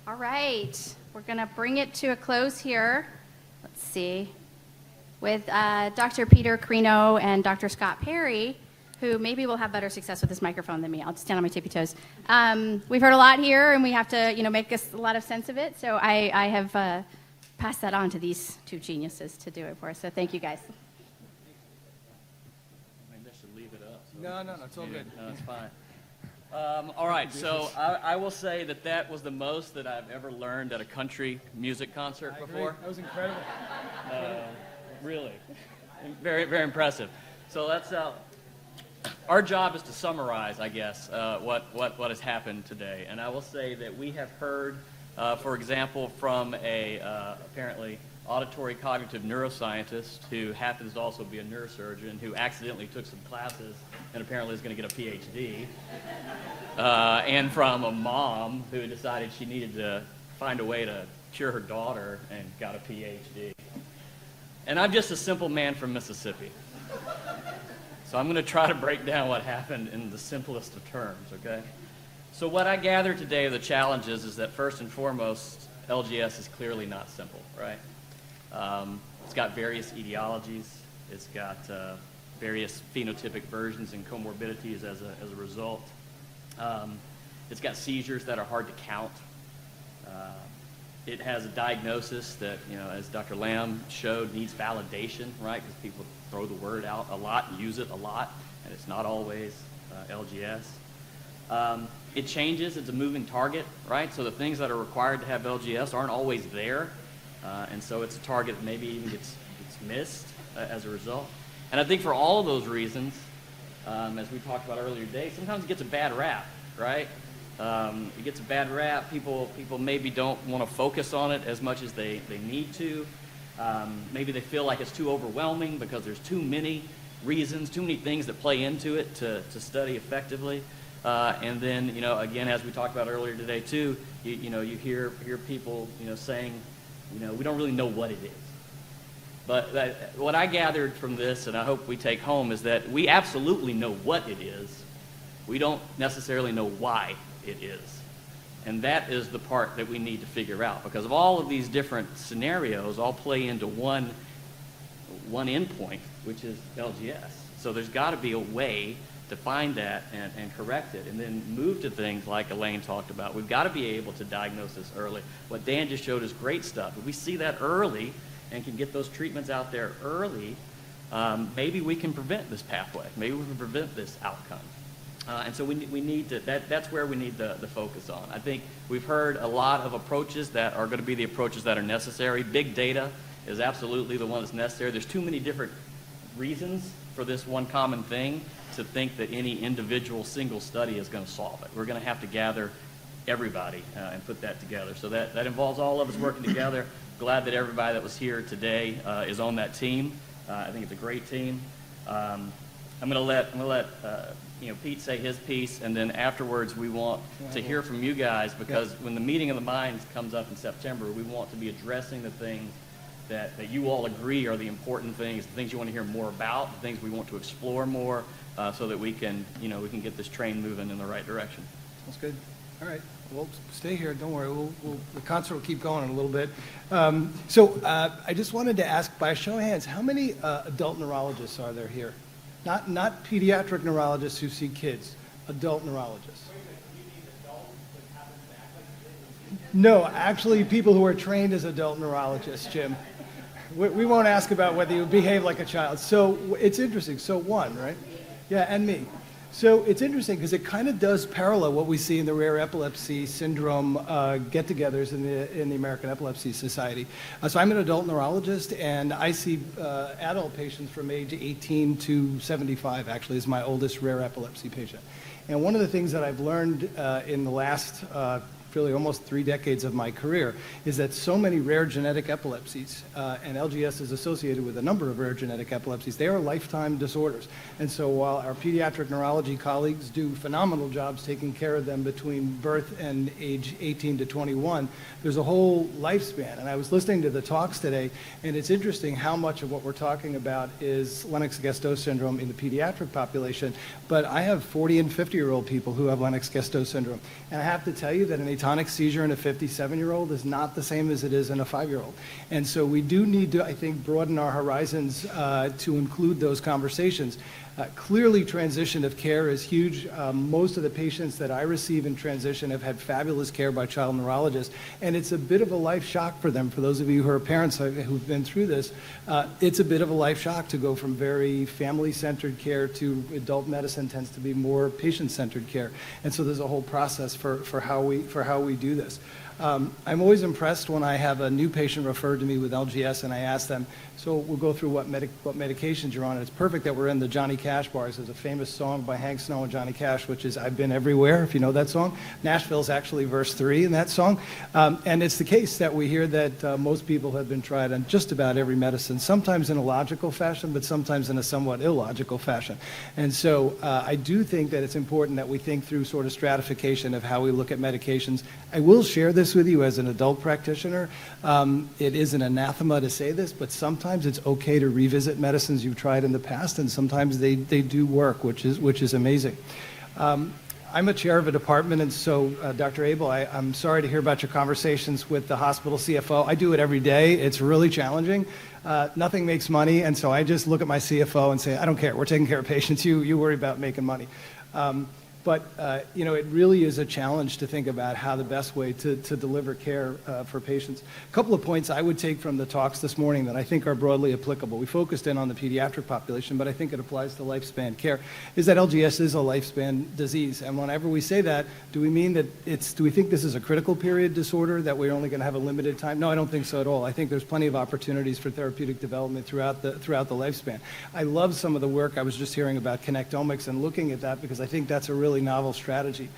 All right, we're going to bring it to a close here. Let's see. With Dr. Peter Crino and Dr. Scott Perry, who maybe will have better success with this microphone than me. I'll just stand on my tippy toes. We've heard a lot here, and we have to, make a lot of sense of it. So I have passed that on to these two geniuses to do it for us. So thank you, guys. Maybe I should leave it up. No, it's all good. No, it's fine. All right, so I will say that was the most that I've ever learned at a country music concert before. That was incredible. Really, very, very impressive. So that's our job is to summarize, I guess, what has happened today. And I will say that we have heard, for example, from a apparently auditory cognitive neuroscientist who happens to also be a neurosurgeon who accidentally took some classes and apparently is going to get a PhD, and from a mom who decided she needed to find a way to cure her daughter and got a PhD. And I'm just a simple man from Mississippi. So I'm going to try to break down what happened in the simplest of terms, okay? So what I gathered today of the challenges is that first and foremost, LGS is clearly not simple, right? It's got various etiologies. It's got various phenotypic versions and comorbidities as a result. It's got seizures that are hard to count. It has a diagnosis that, as Dr. Lamb showed, needs validation, right? Because people throw the word out a lot and use it a lot, and it's not always LGS. It changes. It's a moving target, right? So the things that are required to have LGS aren't always there, and so it's a target that maybe even gets missed as a result. And I think for all of those reasons, as we talked about earlier today, sometimes it gets a bad rap, right? It gets a bad rap. People maybe don't want to focus on it as much as they need to. Maybe they feel like it's too overwhelming because there's too many reasons, too many things that play into it to study effectively. And then, again, as we talked about earlier today too, you hear people, saying, we don't really know what it is. But what I gathered from this, and I hope we take home, is that we absolutely know what it is. We don't necessarily know why it is. And that is the part that we need to figure out, because of all of these different scenarios all play into one endpoint, which is LGS. So there's got to be a way to find that and correct it, and then move to things like Elaine talked about. We've got to be able to diagnose this early. What Dan just showed is great stuff. If we see that early and can get those treatments out there early, maybe we can prevent this pathway. Maybe we can prevent this outcome. And so we need to, that's where we need the focus on. I think we've heard a lot of approaches that are going to be the approaches that are necessary. Big data is absolutely the one that's necessary. There's too many different reasons for this one common thing to think that any individual single study is going to solve it. We're going to have to gather everybody and put that together. So that involves all of us working together. Glad that everybody that was here today is on that team. I think it's a great team. I'm going to let Pete say his piece, and then afterwards we want to hear from you guys, because when the meeting of the minds comes up in September, we want to be addressing the things that you all agree are the important things, the things you want to hear more about, the things we want to explore more, so that we can get this train moving in the right direction. That's good. All right. Well, stay here. Don't worry. The concert will keep going in a little bit. So I just wanted to ask, by a show of hands, how many adult neurologists are there here? Not pediatric neurologists who see kids, adult neurologists. No, actually people who are trained as adult neurologists, Jim. We won't ask about whether you behave like a child. So it's interesting. So one, right? Yeah, and me. So it's interesting because it kind of does parallel what we see in the rare epilepsy syndrome get-togethers in the American Epilepsy Society. So I'm an adult neurologist, and I see adult patients from age 18 to 75, actually, is my oldest rare epilepsy patient. And one of the things that I've learned in the last really almost 3 decades of my career is that so many rare genetic epilepsies, and LGS is associated with a number of rare genetic epilepsies, they are lifetime disorders. And so while our pediatric neurology colleagues do phenomenal jobs taking care of them between birth and age 18 to 21, there's a whole lifespan. And I was listening to the talks today, and it's interesting how much of what we're talking about is Lennox-Gastaut syndrome in the pediatric population, but I have 40 and 50-year-old people who have Lennox-Gastaut syndrome. And I have to tell you that anytime atonic seizure in a 57-year-old is not the same as it is in a 5-year-old. And so we do need to, I think, broaden our horizons to include those conversations. Clearly, transition of care is huge. Most of the patients that I receive in transition have had fabulous care by child neurologists, and it's a bit of a life shock for them. For those of you who are parents who've been through this, it's a bit of a life shock to go from very family-centered care to adult medicine tends to be more patient-centered care. And so there's a whole process for how we do this. I'm always impressed when I have a new patient referred to me with LGS and I ask them, so we'll go through what medications you're on. And it's perfect that we're in the Johnny Cash bars. There's a famous song by Hank Snow and Johnny Cash, which is I've Been Everywhere, if you know that song. Nashville's actually verse 3 in that song. And it's the case that we hear that most people have been tried on just about every medicine, sometimes in a logical fashion, but sometimes in a somewhat illogical fashion. And so I do think that it's important that we think through sort of stratification of how we look at medications. I will share this with you as an adult practitioner. It is an anathema to say this, but sometimes it's okay to revisit medicines you've tried in the past, and sometimes they do work, which is amazing. I'm a chair of a department, and so Dr. Abel, I'm sorry to hear about your conversations with the hospital CFO. I do it every day. It's really challenging. Nothing makes money, and so I just look at my CFO and say, I don't care. We're taking care of patients. You worry about making money. But it really is a challenge to think about how the best way to deliver care for patients. A couple of points I would take from the talks this morning that I think are broadly applicable. We focused in on the pediatric population, but I think it applies to lifespan care, is that LGS is a lifespan disease. And whenever we say that, do we mean that do we think this is a critical period disorder, that we're only going to have a limited time? No, I don't think so at all. I think there's plenty of opportunities for therapeutic development throughout the lifespan. I love some of the work I was just hearing about connectomics and looking at that because I think that's a really novel strategy.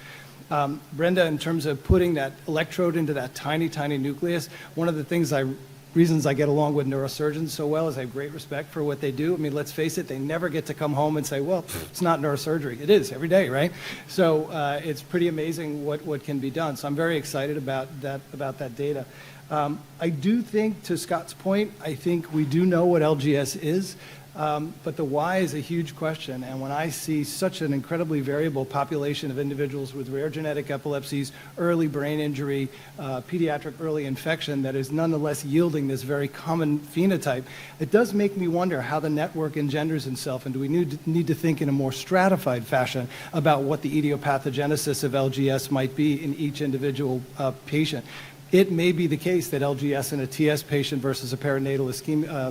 Brenda, in terms of putting that electrode into that tiny, tiny nucleus, one of the reasons I get along with neurosurgeons so well is I have great respect for what they do. I mean, let's face it, they never get to come home and say, well, it's not neurosurgery. It is every day, right? So it's pretty amazing what can be done. So I'm very excited about that data. I do think, to Scott's point, I think we do know what LGS is. But the why is a huge question, and when I see such an incredibly variable population of individuals with rare genetic epilepsies, early brain injury, pediatric early infection that is nonetheless yielding this very common phenotype, it does make me wonder how the network engenders itself, and do we need to think in a more stratified fashion about what the etiopathogenesis of LGS might be in each individual patient. It may be the case that LGS in a TS patient versus a perinatal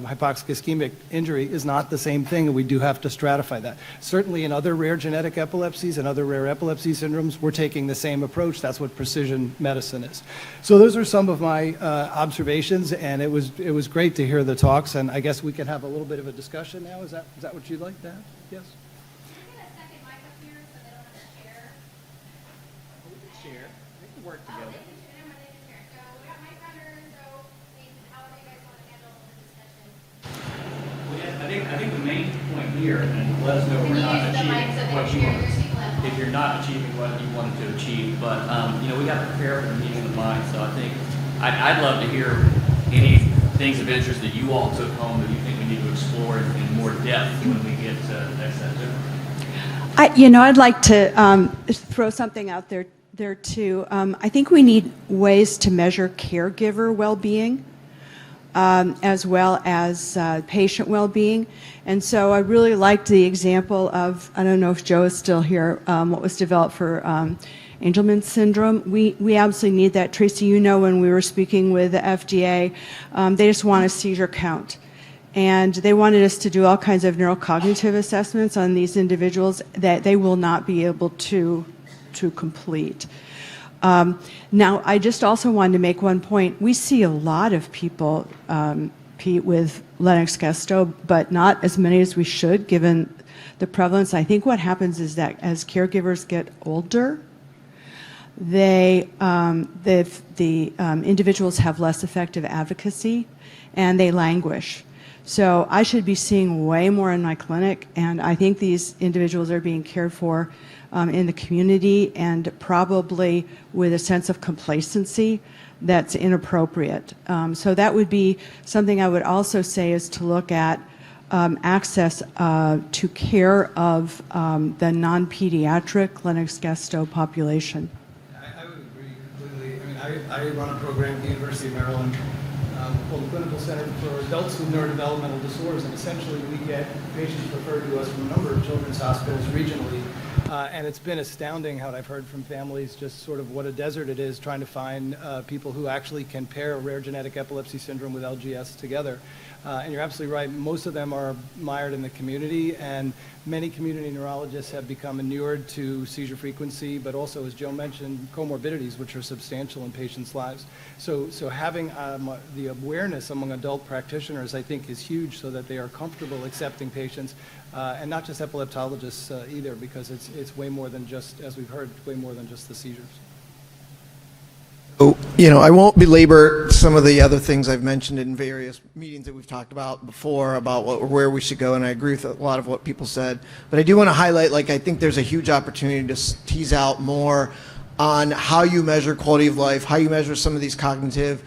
hypoxic ischemic injury is not the same thing, and we do have to stratify that. Certainly in other rare genetic epilepsies and other rare epilepsy syndromes, we're taking the same approach. That's what precision medicine is. So those are some of my observations, and it was great to hear the talks, and I guess we can have a little bit of a discussion now. Is that what you'd like to have? Yes? Can I get a second mic up here so they don't have to share? We can share. We can work together. I think the main point here, and let us know if we're not achieving what you want. If you're not achieving what you wanted to achieve, but we got to prepare for the meeting of the mind. So I think I'd love to hear any things of interest that you all took home that you think we need to explore in more depth when we get to the next session. I'd like to throw something out there too. I think we need ways to measure caregiver well-being. As well as patient well-being. And so I really liked the example of, I don't know if Joe is still here, what was developed for Angelman syndrome. We absolutely need that. Tracy, when we were speaking with the FDA, they just want a seizure count. And they wanted us to do all kinds of neurocognitive assessments on these individuals that they will not be able to complete. Now, I just also wanted to make one point. We see a lot of people, Pete, with Lennox-Gastaut, but not as many as we should, given the prevalence. I think what happens is that as caregivers get older, the individuals have less effective advocacy, and they languish. So I should be seeing way more in my clinic, and I think these individuals are being cared for in the community, and probably with a sense of complacency that's inappropriate. So that would be something I would also say, is to look at access to care of the non-pediatric Lennox-Gastaut population. I would agree completely. I run a program at the University of Maryland called the Clinical Center for Adults with Neurodevelopmental Disorders, and essentially we get patients referred to us from a number of children's hospitals regionally. And it's been astounding how I've heard from families just sort of what a desert it is trying to find people who actually can pair a rare genetic epilepsy syndrome with LGS together. And you're absolutely right. Most of them are mired in the community, and many community neurologists have become inured to seizure frequency, but also, as Joe mentioned, comorbidities, which are substantial in patients' lives. So having the awareness among adult practitioners, I think, is huge, so that they are comfortable accepting patients, and not just epileptologists either, because it's way more than just, as we've heard, way more than just the seizures. So, I won't belabor some of the other things I've mentioned in various meetings that we've talked about before about where we should go, and I agree with a lot of what people said. But I do want to highlight, I think there's a huge opportunity to tease out more on how you measure quality of life, how you measure some of these cognitive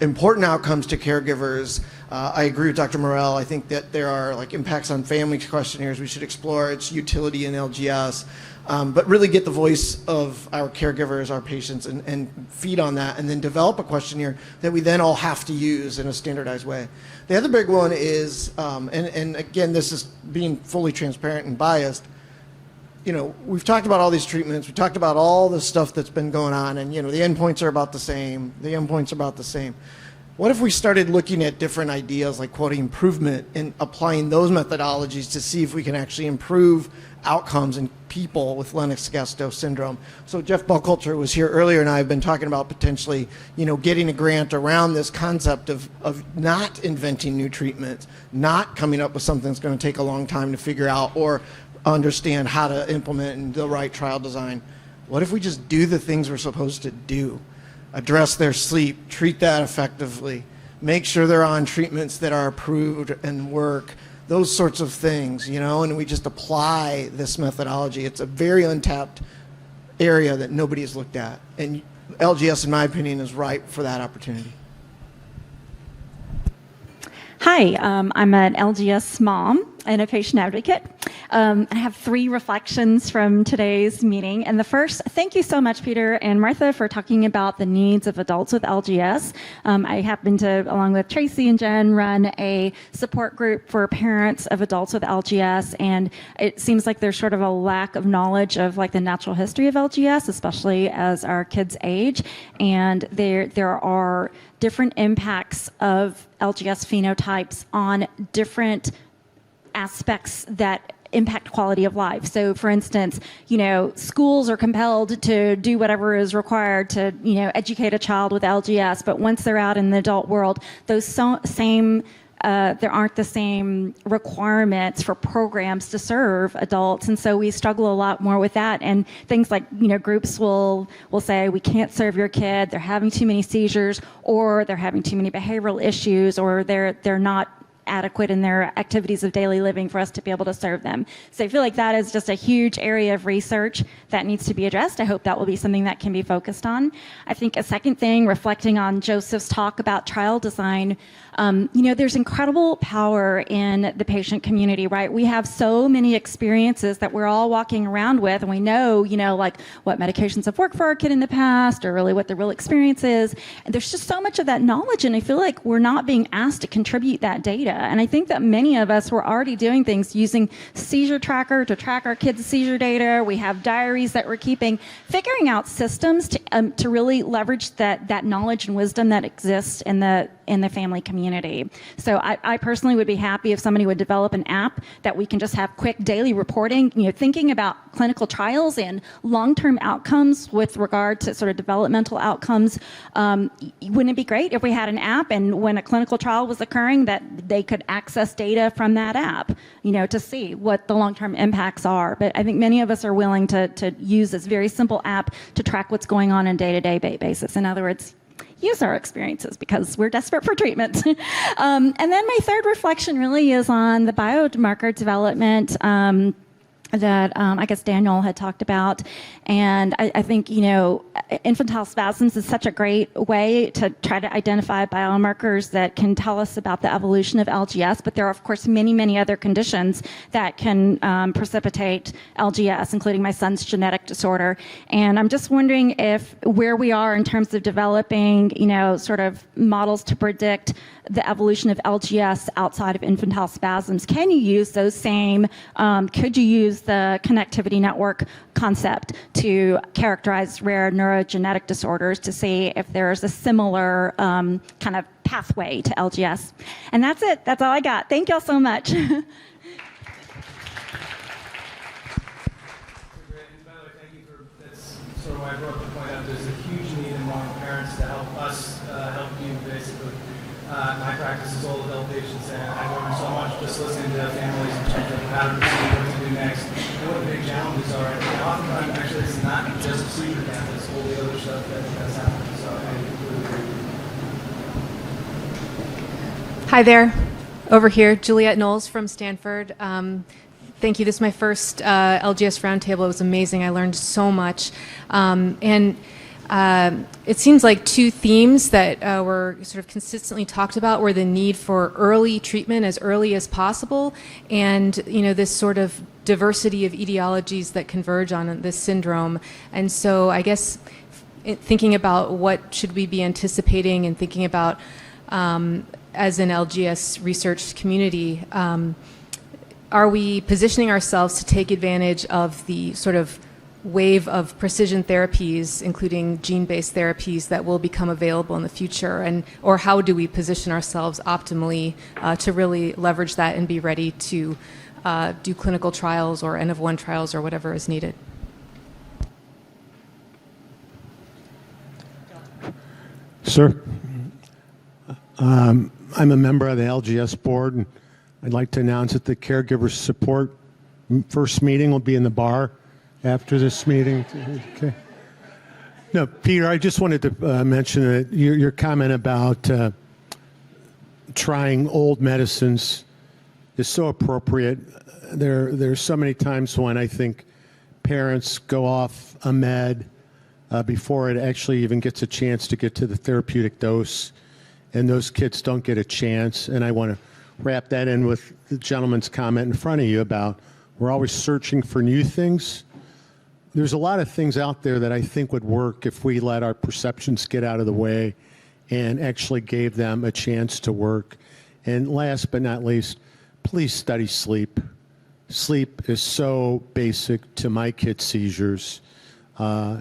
important outcomes to caregivers. I agree with Dr. Morell. I think that there are impacts on family questionnaires. We should explore its utility in LGS. But really get the voice of our caregivers, our patients, and feed on that, and then develop a questionnaire that we then all have to use in a standardized way. The other big one is, and again, this is being fully transparent and biased, we've talked about all these treatments, we talked about all the stuff that's been going on, and the endpoints are about the same, What if we started looking at different ideas like quality improvement and applying those methodologies to see if we can actually improve outcomes in people with Lennox-Gastaut syndrome? So Jeff Buckhalter was here earlier, and I've been talking about potentially, getting a grant around this concept of not inventing new treatments, not coming up with something that's going to take a long time to figure out or understand how to implement in the right trial design. What if we just do the things we're supposed to do? Address their sleep, treat that effectively, make sure they're on treatments that are approved and work, those sorts of things, and we just apply this methodology. It's a very untapped area that nobody has looked at, and LGS, in my opinion, is ripe for that opportunity. Hi, I'm an LGS mom and a patient advocate. I have 3 reflections from today's meeting. And the first, thank you so much, Peter and Martha, for talking about the needs of adults with LGS. I happen to, along with Tracy and Jen, run a support group for parents of adults with LGS. And it seems like there's sort of a lack of knowledge of the natural history of LGS, especially as our kids age. And there are different impacts of LGS phenotypes on different aspects that impact quality of life. So for instance, schools are compelled to do whatever is required to, educate a child with LGS, but once they're out in the adult world, those there aren't the same requirements for programs to serve adults, and so we struggle a lot more with that. And things like, groups will say, we can't serve your kid, they're having too many seizures, or they're having too many behavioral issues, or they're not adequate in their activities of daily living for us to be able to serve them. So I feel like that is just a huge area of research that needs to be addressed. I hope that will be something that can be focused on. I think a second thing, reflecting on Joseph's talk about trial design, there's incredible power in the patient community, right? We have so many experiences that we're all walking around with, and we know, what medications have worked for our kid in the past, or really what the real experience is. And there's just so much of that knowledge, and I feel like we're not being asked to contribute that data. And I think that many of us were already doing things using Seizure Tracker to track our kids' seizure data. We have diaries that we're keeping, figuring out systems to really leverage that knowledge and wisdom that exists in the family community. So I personally would be happy if somebody would develop an app that we can just have quick daily reporting, thinking about clinical trials and long-term outcomes with regard to sort of developmental outcomes. Wouldn't it be great if we had an app, and when a clinical trial was occurring, that they could access data from that app, to see what the long-term impacts are. But I think many of us are willing to use this very simple app to track what's going on a day-to-day basis. In other words, use our experiences because we're desperate for treatment. And then my third reflection really is on the biomarker development. that I guess Daniel had talked about. And I think, infantile spasms is such a great way to try to identify biomarkers that can tell us about the evolution of LGS. But there are, of course, many, many other conditions that can precipitate LGS, including my son's genetic disorder. And I'm just wondering if where we are in terms of developing, sort of models to predict the evolution of LGS outside of infantile spasms. Can you use those same, could you use the connectivity network concept to characterize rare neurogenetic disorders to see if there's a similar kind of pathway to LGS? And that's it. That's all I got. Thank y'all so much. By the way, thank you for, that's sort of why I brought the point up. There's a huge need among parents to help us help you, basically. My practice is all adult patients, and I learned so much just listening to families in terms of how to proceed, what to do next, and what the big challenges are. And oftentimes, actually, it's not just seizure count, it's all the other stuff that's happening. So I completely agree. Hi there, over here, Juliette Knowles from Stanford. Thank you. This is my first LGS roundtable. It was amazing. I learned so much. It seems like two themes that were sort of consistently talked about were the need for early treatment as early as possible, and this sort of diversity of etiologies that converge on this syndrome. And so I guess thinking about what should we be anticipating and thinking about as an LGS research community, are we positioning ourselves to take advantage of the sort of wave of precision therapies, including gene-based therapies that will become available in the future, or how do we position ourselves optimally to really leverage that and be ready to do clinical trials or N-of-1 trials or whatever is needed? Sir, I'm a member of the LGS board, and I'd like to announce that the caregiver support first meeting will be in the bar after this meeting. Okay. No, Peter, I just wanted to mention that your comment about trying old medicines is so appropriate. There's so many times when I think parents go off a med before it actually even gets a chance to get to the therapeutic dose, and those kids don't get a chance. And I want to wrap that in with the gentleman's comment in front of you about we're always searching for new things. There's a lot of things out there that I think would work if we let our perceptions get out of the way and actually gave them a chance to work. And last but not least, please study sleep. Sleep is so basic to my kids' seizures. That's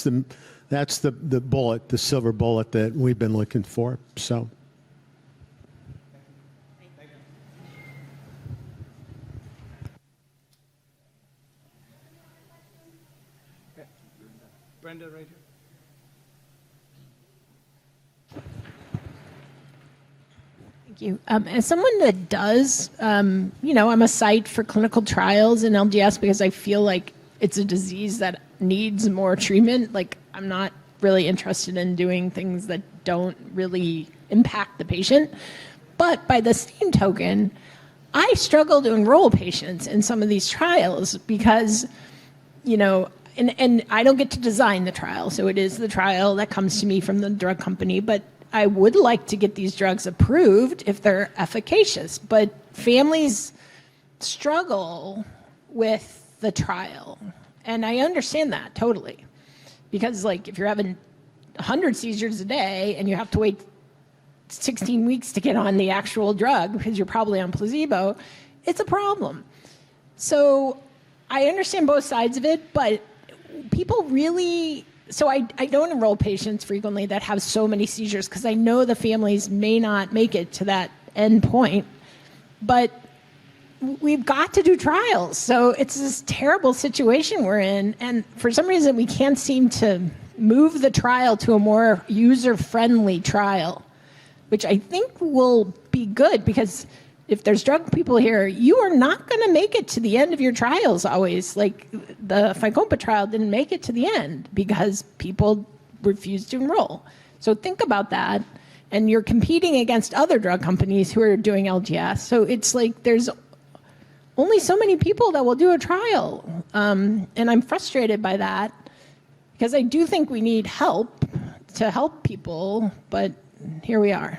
the bullet, the silver bullet that we've been looking for. So. Brenda, right here. Thank you. As someone that does, I'm a site for clinical trials in LGS because I feel like it's a disease that needs more treatment. Like, I'm not really interested in doing things that don't really impact the patient. But by the same token, I struggle to enroll patients in some of these trials because, and I don't get to design the trial, so it is the trial that comes to me from the drug company, but I would like to get these drugs approved if they're efficacious. But families struggle with the trial, and I understand that totally. Because, if you're having 100 seizures a day and you have to wait 16 weeks to get on the actual drug because you're probably on placebo, it's a problem. So I understand both sides of it, but people really, so I don't enroll patients frequently that have so many seizures because I know the families may not make it to that end point, but we've got to do trials. So it's this terrible situation we're in, and for some reason we can't seem to move the trial to a more user-friendly trial, which I think will be good because if there's drug people here, you are not going to make it to the end of your trials always. Like the Fycompa trial didn't make it to the end because people refused to enroll. So think about that. And you're competing against other drug companies who are doing LGS. So it's like there's only so many people that will do a trial. And I'm frustrated by that because I do think we need help to help people, but here we are.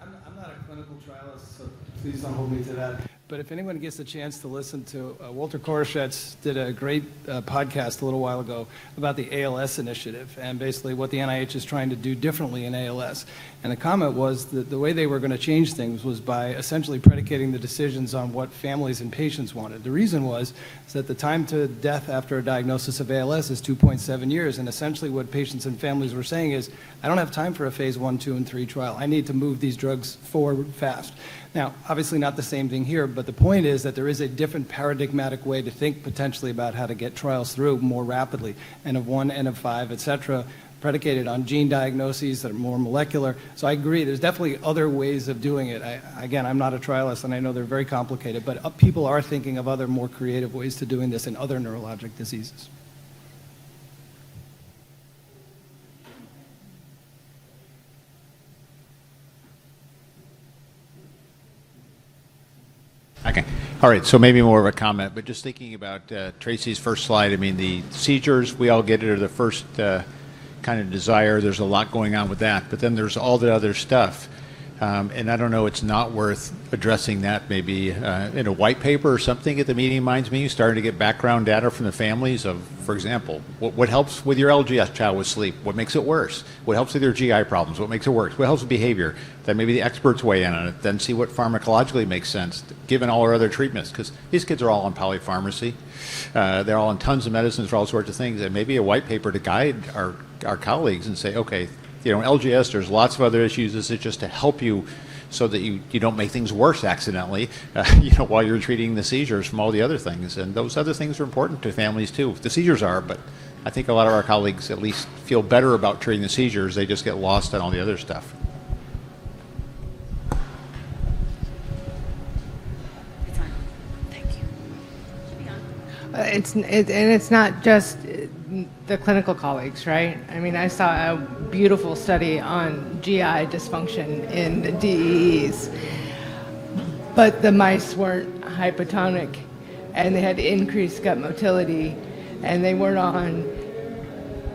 I'm not a clinical trialist, so please don't hold me to that. But if anyone gets a chance to listen to, Walter Koroshetz did a great podcast a little while ago about the ALS initiative and basically what the NIH is trying to do differently in ALS. And the comment was that the way they were going to change things was by essentially predicating the decisions on what families and patients wanted. The reason was is that the time to death after a diagnosis of ALS is 2.7 years. And essentially what patients and families were saying is, I don't have time for a phase 1, 2, and 3 trial. I need to move these drugs forward fast. Now, obviously not the same thing here, but the point is that there is a different paradigmatic way to think potentially about how to get trials through more rapidly, N of 1, N of 5, et cetera, predicated on gene diagnoses that are more molecular. So I agree, there's definitely other ways of doing it. Again, I'm not a trialist, and I know they're very complicated, but people are thinking of other more creative ways to doing this in other neurologic diseases. Okay. All right. So maybe more of a comment, but just thinking about Tracy's first slide. I mean, the seizures, we all get it, are the first kind of desire. There's a lot going on with that, but then there's all the other stuff. And I don't know, it's not worth addressing that maybe in a white paper or something at the meeting minds me, starting to get background data from the families of, for example, what helps with your LGS child with sleep? What makes it worse? What helps with their GI problems? What makes it worse? What helps with behavior? Then maybe the experts weigh in on it, then see what pharmacologically makes sense, given all our other treatments, because these kids are all on polypharmacy. They're all on tons of medicines for all sorts of things, and maybe a white paper to guide our colleagues and say, okay, you know, LGS, there's lots of other issues. This is just to help you so that you don't make things worse accidentally, while you're treating the seizures from all the other things. And those other things are important to families too. The seizures are, but I think a lot of our colleagues at least feel better about treating the seizures. They just get lost on all the other stuff. It's not just the clinical colleagues, right? I mean, I saw a beautiful study on GI dysfunction in the DEEs, but the mice weren't hypotonic, and they had increased gut motility, and they weren't on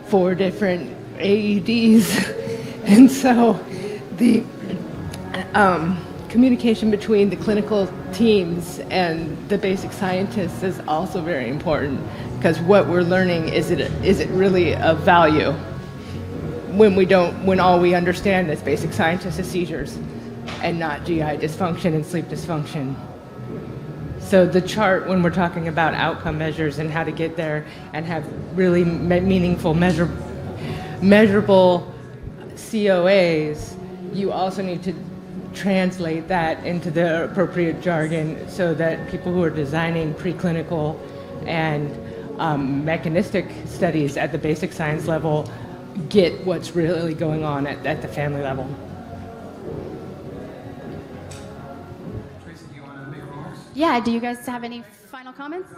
4 different AEDs, and so the communication between the clinical teams and the basic scientists is also very important, because what we're learning, is it really of value when all we understand as basic scientists is seizures and not GI dysfunction and sleep dysfunction. So the chart, when we're talking about outcome measures and how to get there and have really meaningful measurable COAs, you also need to translate that into the appropriate jargon so that people who are designing preclinical and mechanistic studies at the basic science level get what's really going on at the family level. Yeah, do you guys have any final comments?